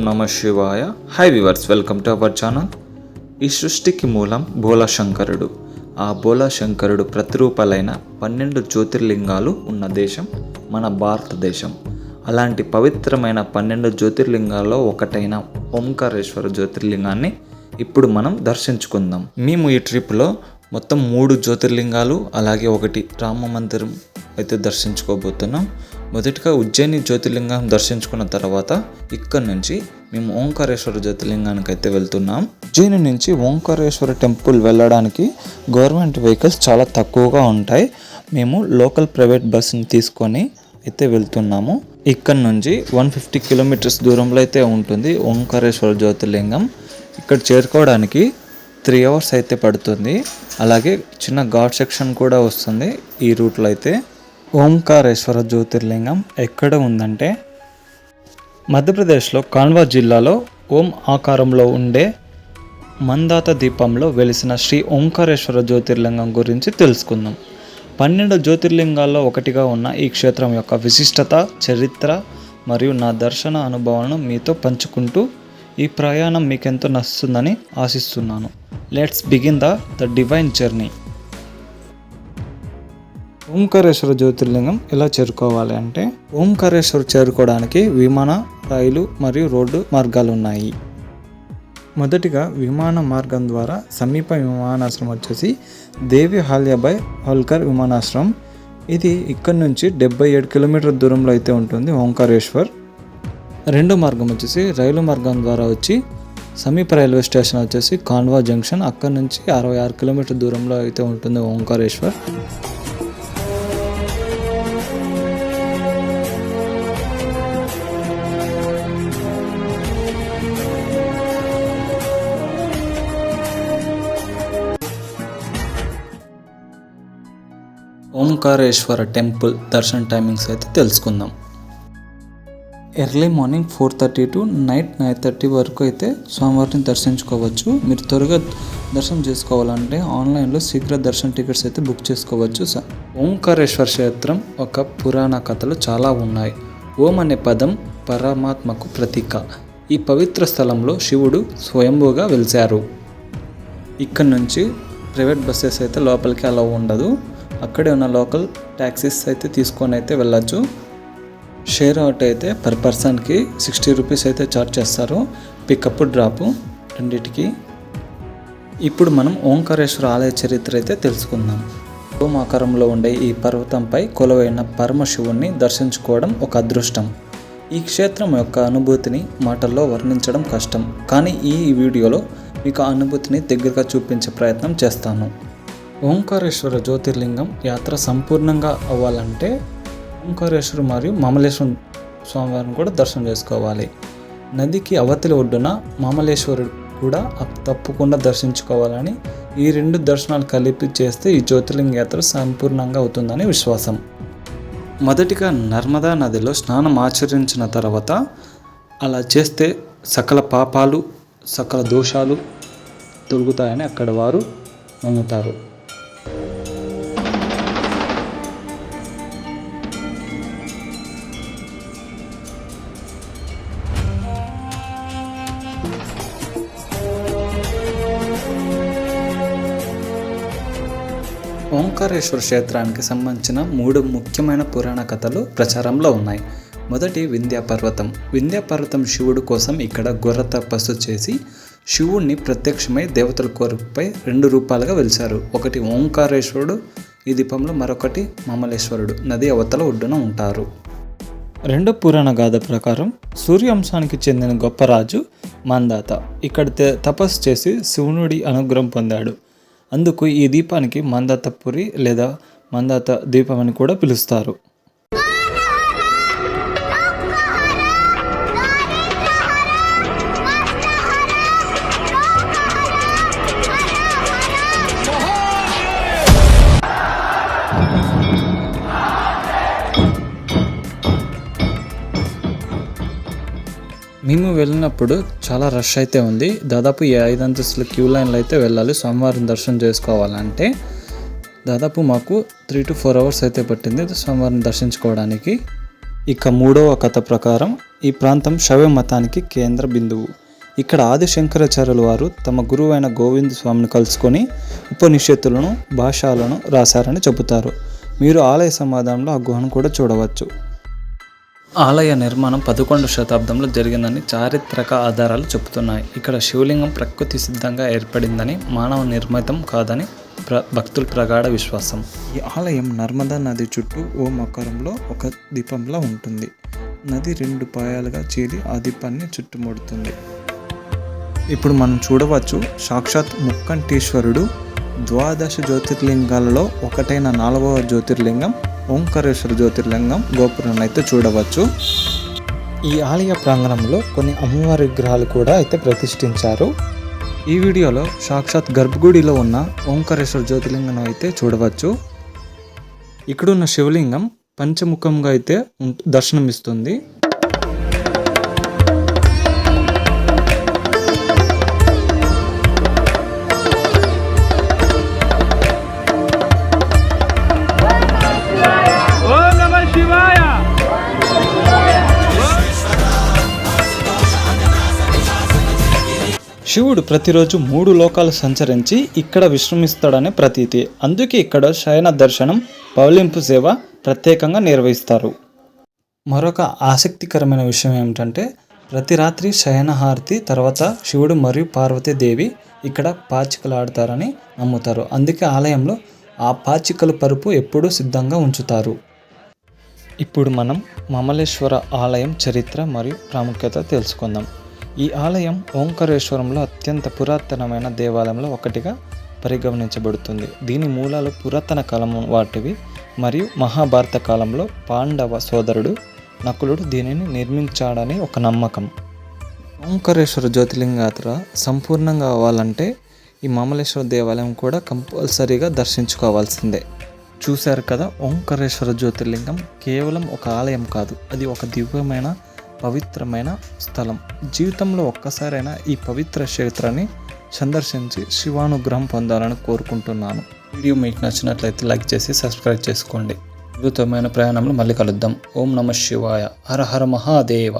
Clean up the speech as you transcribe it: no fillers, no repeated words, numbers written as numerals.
నమః శివాయ. High viewers, welcome to our channel. ఈ సృష్టికి మూలం బోలాశంకరుడు. ఆ బోలాశంకరుడు ప్రతిరూపాలైన 12 జ్యోతిర్లింగాలు ఉన్న దేశం మన భారతదేశం. అలాంటి పవిత్రమైన 12 జ్యోతిర్లింగాల్లో ఒకటైన ఓంకారేశ్వర జ్యోతిర్లింగాన్ని ఇప్పుడు మనం దర్శించుకుందాం. మేము ఈ ట్రిప్లో మొత్తం 3 జ్యోతిర్లింగాలు అలాగే ఒకటి రామ మందిరం అయితే దర్శించుకోబోతున్నాం. మొదటిగా ఉజ్జయిని జ్యోతిర్లింగం దర్శించుకున్న తర్వాత ఇక్కడ నుంచి మేము ఓంకారేశ్వర జ్యోతిర్లింగానికి అయితే వెళ్తున్నాం. ఉజ్జయిని నుంచి ఓంకారేశ్వర టెంపుల్ వెళ్ళడానికి గవర్నమెంట్ వెహికల్స్ చాలా తక్కువగా ఉంటాయి. మేము లోకల్ ప్రైవేట్ బస్సుని తీసుకొని అయితే వెళ్తున్నాము. ఇక్కడ నుంచి 150 కిలోమీటర్స్ దూరంలో అయితే ఉంటుంది ఓంకారేశ్వర జ్యోతిర్లింగం. ఇక్కడ చేరుకోవడానికి 3 అవర్స్ అయితే పడుతుంది. అలాగే చిన్న ఘాట్ సెక్షన్ కూడా వస్తుంది ఈ రూట్లో అయితే. ఓంకారేశ్వర జ్యోతిర్లింగం ఎక్కడ ఉందంటే మధ్యప్రదేశ్లో కాన్వా జిల్లాలో ఓం ఆకారంలో ఉండే మందాత దీపంలో వెలిసిన శ్రీ ఓంకారేశ్వర జ్యోతిర్లింగం గురించి తెలుసుకుందాం. 12 జ్యోతిర్లింగాల్లో ఒకటిగా ఉన్న ఈ క్షేత్రం యొక్క విశిష్టత, చరిత్ర మరియు నా దర్శన అనుభవాలను మీతో పంచుకుంటూ ఈ ప్రయాణం మీకెంతో నచ్చుతుందని ఆశిస్తున్నాను. Let's begin the divine journey. Omkareshwara జ్యోతిర్లింగం ఎలా చేరుకోవాలి అంటే, ఓంకారేశ్వర చేరుకోవడానికి విమాన, రైలు మరియు రోడ్డు మార్గాలు ఉన్నాయి. మొదటిగా విమాన మార్గం ద్వారా సమీప విమానాశ్రయం వచ్చేసి దేవి అహల్యాబాయి హోల్కర్ విమానాశ్రయం. ఇది ఇక్కడ నుంచి 77 కిలోమీటర్ల దూరంలో అయితే ఉంటుంది ఓంకారేశ్వర్. రెండో మార్గం వచ్చేసి రైలు మార్గం ద్వారా వచ్చి సమీప రైల్వే స్టేషన్ వచ్చేసి కాన్వా జంక్షన్. అక్కడ నుంచి 66 కిలోమీటర్ల దూరంలో అయితే ఉంటుంది ఓంకారేశ్వర్. ఓంకారేశ్వర టెంపుల్ దర్శన టైమింగ్స్ అయితే తెలుసుకుందాం. ఎర్లీ మార్నింగ్ 4:30 టు నైట్ 9:30 వరకు అయితే స్వామివారిని దర్శించుకోవచ్చు. మీరు త్వరగా దర్శనం చేసుకోవాలంటే ఆన్లైన్లో శీఘ్ర దర్శన టికెట్స్ అయితే బుక్ చేసుకోవచ్చు. ఓంకారేశ్వర క్షేత్రం ఒక పురాణ కథలు చాలా ఉన్నాయి. ఓం అనే పదం పరమాత్మకు ప్రతీక. ఈ పవిత్ర స్థలంలో శివుడు స్వయంభూగా వెలిశారు. ఇక్కడ నుంచి ప్రైవేట్ బస్సెస్ అయితే లోపలికి అలా ఉండదు. అక్కడే ఉన్న లోకల్ ట్యాక్సీస్ అయితే తీసుకొని అయితే వెళ్ళచ్చు. షేర్ ఆటో అయితే పర్ పర్సన్కి 60 రూపీస్ అయితే ఛార్జ్ చేస్తారు. పికప్ డ్రాప్ రెండింటికి. ఇప్పుడు మనం ఓంకారేశ్వర ఆలయ చరిత్ర అయితే తెలుసుకుందాం. ఓం ఆకారంలో ఉండే ఈ పర్వతంపై కొలువైన పరమశివుణ్ణి దర్శించుకోవడం ఒక అదృష్టం. ఈ క్షేత్రం యొక్క అనుభూతిని మాటల్లో వర్ణించడం కష్టం, కానీ ఈ వీడియోలో మీకు ఆ అనుభూతిని దగ్గరగా చూపించే ప్రయత్నం చేస్తాను. ఓంకారేశ్వర జ్యోతిర్లింగం యాత్ర సంపూర్ణంగా అవ్వాలంటే ఓంకారేశ్వర మరియు మమలేశ్వరం స్వామివారిని కూడా దర్శనం చేసుకోవాలి. నదికి అవతలి ఒడ్డున మమలేశ్వరుడు కూడా తప్పకుండా దర్శించుకోవాలని, ఈ 2 దర్శనాలు కలిపి చేస్తే ఈ జ్యోతిర్లింగ యాత్ర సంపూర్ణంగా అవుతుందని విశ్వాసం. మొదటిగా నర్మదా నదిలో స్నానం ఆచరించిన తర్వాత అలా చేస్తే సకల పాపాలు, సకల దోషాలు తొలగుతాయని అక్కడ వారు నమ్ముతారు. ఓంకారేశ్వర క్షేత్రానికి సంబంధించిన 3 ముఖ్యమైన పురాణ కథలు ప్రచారంలో ఉన్నాయి. మొదటి వింధ్యాపర్వతం. వింధ్యాపర్వతం శివుడు కోసం ఇక్కడ ఘోర తపస్సు చేసి శివుణ్ణి ప్రత్యక్షమై దేవతల కోరికపై 2 రూపాలుగా వెలిశారు. ఒకటి ఓంకారేశ్వరుడు ఈ దీపంలో, మరొకటి మమలేశ్వరుడు నది అవతల ఒడ్డున ఉంటారు. రెండో పురాణ గాథ ప్రకారం సూర్యవంశానికి చెందిన గొప్ప రాజు మందాత ఇక్కడ తపస్సు చేసి శివునుడి అనుగ్రహం పొందాడు. అందుకు ఈ దీపానికి మందాతపురి లేదా మందాత దీపం అని కూడా పిలుస్తారు. మేము వెళ్ళినప్పుడు చాలా రష్ అయితే ఉంది. దాదాపు 5 అంతస్తుల క్యూ లైన్లో అయితే వెళ్ళాలి స్వామివారిని దర్శనం చేసుకోవాలంటే. దాదాపు మాకు 3 to 4 అవర్స్ అయితే పట్టింది స్వామివారిని దర్శించుకోవడానికి. ఇక మూడవ కథ ప్రకారం ఈ ప్రాంతం శైవ మతానికి కేంద్ర బిందువు. ఇక్కడ ఆది శంకరాచార్యుల వారు తమ గురువైన గోవింద స్వామిని కలుసుకొని ఉపనిషత్తులను భాషలను రాశారని చెబుతారు. మీరు ఆలయ సమాధానంలో ఆ గుహను కూడా చూడవచ్చు. ఆలయ నిర్మాణం 11వ శతాబ్దంలో జరిగిందని చారిత్రక ఆధారాలు చెబుతున్నాయి. ఇక్కడ శివలింగం ప్రకృతి సిద్ధంగా ఏర్పడిందని, మానవ నిర్మితం కాదని భక్తుల ప్రగాఢ విశ్వాసం. ఈ ఆలయం నర్మదా నది చుట్టూ ఓ మకరంలో ఒక దీపంలా ఉంటుంది. నది 2 పాయాలుగా చీలి ఆ దీపాన్ని చుట్టుముడుతుంది. ఇప్పుడు మనం చూడవచ్చు, సాక్షాత్ ముక్కంటేశ్వరుడు ద్వాదశ జ్యోతిర్లింగాలలో ఒకటైన 4వ జ్యోతిర్లింగం ఓంకారేశ్వర జ్యోతిర్లింగం గోపురాన్ని అయితే చూడవచ్చు. ఈ ఆలయ ప్రాంగణంలో కొన్ని అమ్మవారి విగ్రహాలు కూడా అయితే ప్రతిష్ఠించారు. ఈ వీడియోలో సాక్షాత్ గర్భగుడిలో ఉన్న ఓంకారేశ్వర జ్యోతిర్లింగం అయితే చూడవచ్చు. ఇక్కడున్న శివలింగం పంచముఖంగా అయితే దర్శనమిస్తుంది. శివుడు ప్రతిరోజు 3 లోకాలు సంచరించి ఇక్కడ విశ్రమిస్తాడనే ప్రతీతి. అందుకే ఇక్కడ శయన దర్శనం, పౌలింపు సేవ ప్రత్యేకంగా నిర్వహిస్తారు. మరొక ఆసక్తికరమైన విషయం ఏమిటంటే, ప్రతి రాత్రి శయనహారతి తర్వాత శివుడు మరియు పార్వతీదేవి ఇక్కడ పాచికలు ఆడతారని నమ్ముతారు. అందుకే ఆలయంలో ఆ పాచికల పరుపు ఎప్పుడూ సిద్ధంగా ఉంచుతారు. ఇప్పుడు మనం మమలేశ్వర ఆలయం చరిత్ర మరియు ప్రాముఖ్యత తెలుసుకుందాం. ఈ ఆలయం ఓంకారేశ్వరంలో అత్యంత పురాతనమైన దేవాలయంలో ఒకటిగా పరిగణించబడుతుంది. దీని మూలాలు పురాతన కాలం వాటివి మరియు మహాభారత కాలంలో పాండవ సోదరుడు నకులుడు దీనిని నిర్మించాడని ఒక నమ్మకం. ఓంకారేశ్వర జ్యోతిర్లింగ యాత్ర సంపూర్ణంగా అవ్వాలంటే ఈ మమలేశ్వర దేవాలయం కూడా కంపల్సరీగా దర్శించుకోవాల్సిందే. చూశారు కదా, ఓంకారేశ్వర జ్యోతిర్లింగం కేవలం ఒక ఆలయం కాదు, అది ఒక దివ్యమైన పవిత్రమైన స్థలం. జీవితంలో ఒక్కసారైనా ఈ పవిత్ర క్షేత్రాన్ని సందర్శించి శివానుగ్రహం పొందాలని కోరుకుంటున్నాను. వీడియో మీకు నచ్చినట్లయితే లైక్ చేసి సబ్స్క్రైబ్ చేసుకోండి. అద్భుతమైన ప్రయాణంలో మళ్ళీ కలుద్దాం. ఓం నమః శివాయ. హర హర మహాదేవ.